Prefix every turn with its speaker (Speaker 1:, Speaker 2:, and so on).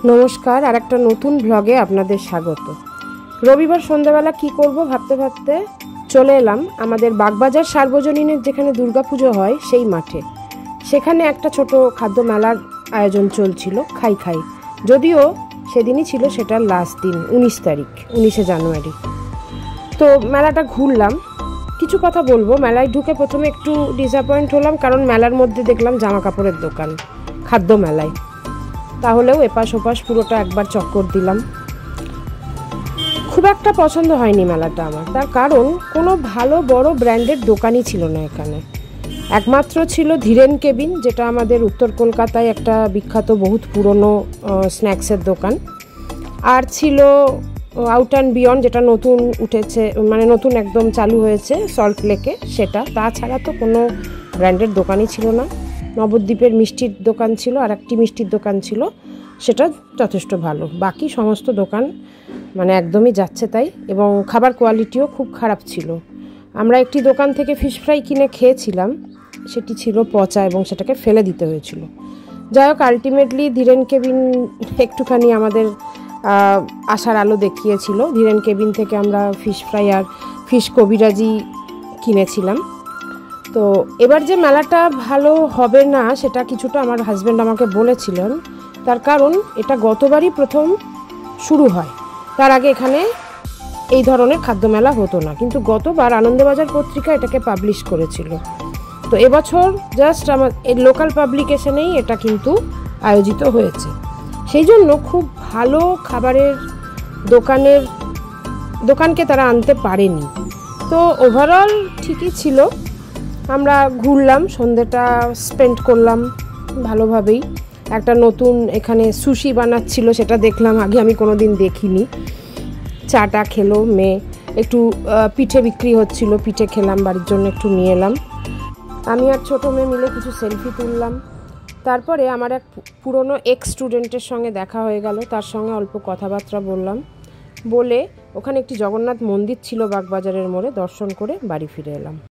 Speaker 1: नमस्कार और एक नतून ब्लगे आपनादेर स्वागत। रविवार सन्ध्याबेला कि करब भाबते भाबते चले एलाम आमादेर बागबाजार सार्वजनीनेर जेखाने दुर्गा पुजो हय सेई माठे। सेखाने एकटा छोटो खाद्य मेलार आयोजन चलछिलो खाई खाई, यदिओ सेदिनई छिलो सेटार लास्ट दिन 19 तारिख 19 জানুয়ারি। तो मेलाटा घुरलाम, किछु कथा बोलबो। मेलाय ढुके प्रथमे एकटु डिसअपয়েন্ট हलाम, कारण मेलार मধ্যে देखलाम जामा कापड़ेर दोकान। खाद्य मेलाय ताहलेও एपाश ओपाश पुरोटा एकबार चक्कर दिलाम। खूब एकटा पछंद हयनि मेलाटा आमार, तार कारण कोनो भालो बड़ो ब्रैंडेर दोकानई छिलो ना एखाने। एकमात्र छिलो धीरेन केबिन, जेटा आमादेर उत्तर कलकाताय एकटा बिख्यात बहुत पुरोनो स्नैक्सेर दोकान। आर छिलो आउट एंड बियन्ड, जेटा नतून उठेছে, माने नतून एकदम चालू हयेছে सल्ट लेके, सेटा। ताछाड़ा तो कोनो ब्रैंडेर दोकानई छिलो ना। नवद्वीपेर मिष्टिर दोकान छिलो और एकटी मिष्टिर दोकान छिलो, सेटा यथेष्ट भालो। बाकी समस्त दोकान माने एकदमई जाच्छे ताई, एबं खाबार क्वालिटिओ खूब खाराप छिलो। आमरा एकटी दोकान थेके फिश फ्राई किने खेयेछिलाम, सेटी छिलो पचा एबं सेटाके फेले दिते हयेछिलो। যাই হোক, आल्टिमेटली धीरेन केबिन एकटुखानी आमादेर आशार आलो देखिয়েছিল। धीरेन केबिन थेके आमरा फिश फ्राई और फिश कबिराजी किनेছিলাম। तो एबार जे मेलाटा भालो होबे ना सेटा किछुटा आमार हाजबैंड आमाके बोलेছিলেন, तार कारण एटा गतबारই प्रथम शुरू হয়। तार आगे एखाने এই ধরনের খাদ্য মেলা হতো না, কিন্তু গতবার আনন্দবাজার পত্রিকা এটাকে পাবলিশ করেছিল। তো এবছর জাস্ট আমার এই লোকাল পাবলিকেশনেই এটা কিন্তু আয়োজিত হয়েছে। সেই জন্য খুব ভালো খাবারের দোকানকে তারা আনতে পারেনি। তো ওভারঅল ঠিকই ছিল। আমরা ঘুরলাম, সন্ধ্যাটা স্পেন্ড করলাম ভালোভাবেই। একটা নতুন এখানে সুশি বানাচ্ছিল, সেটা দেখলাম, আগে আমি কোনোদিন দেখিনি। চাটা খেলো মেয়ে, একটু পিঠে বিক্রি হচ্ছিল, পিঠে খেলাম, বাড়ির জন্য একটু নিয়ে এলাম। আমি আর ছোটো মেয়ে মিলে কিছু সেলফি তুললাম। তারপরে আমার এক পুরনো এক্স স্টুডেন্টের সঙ্গে দেখা হয়ে গেল, তার সঙ্গে অল্প কথাবার্তা বললাম। বলে ওখানে একটি জগন্নাথ মন্দির ছিল বাগবাজারের মোড়ে, দর্শন করে বাড়ি ফিরে এলাম।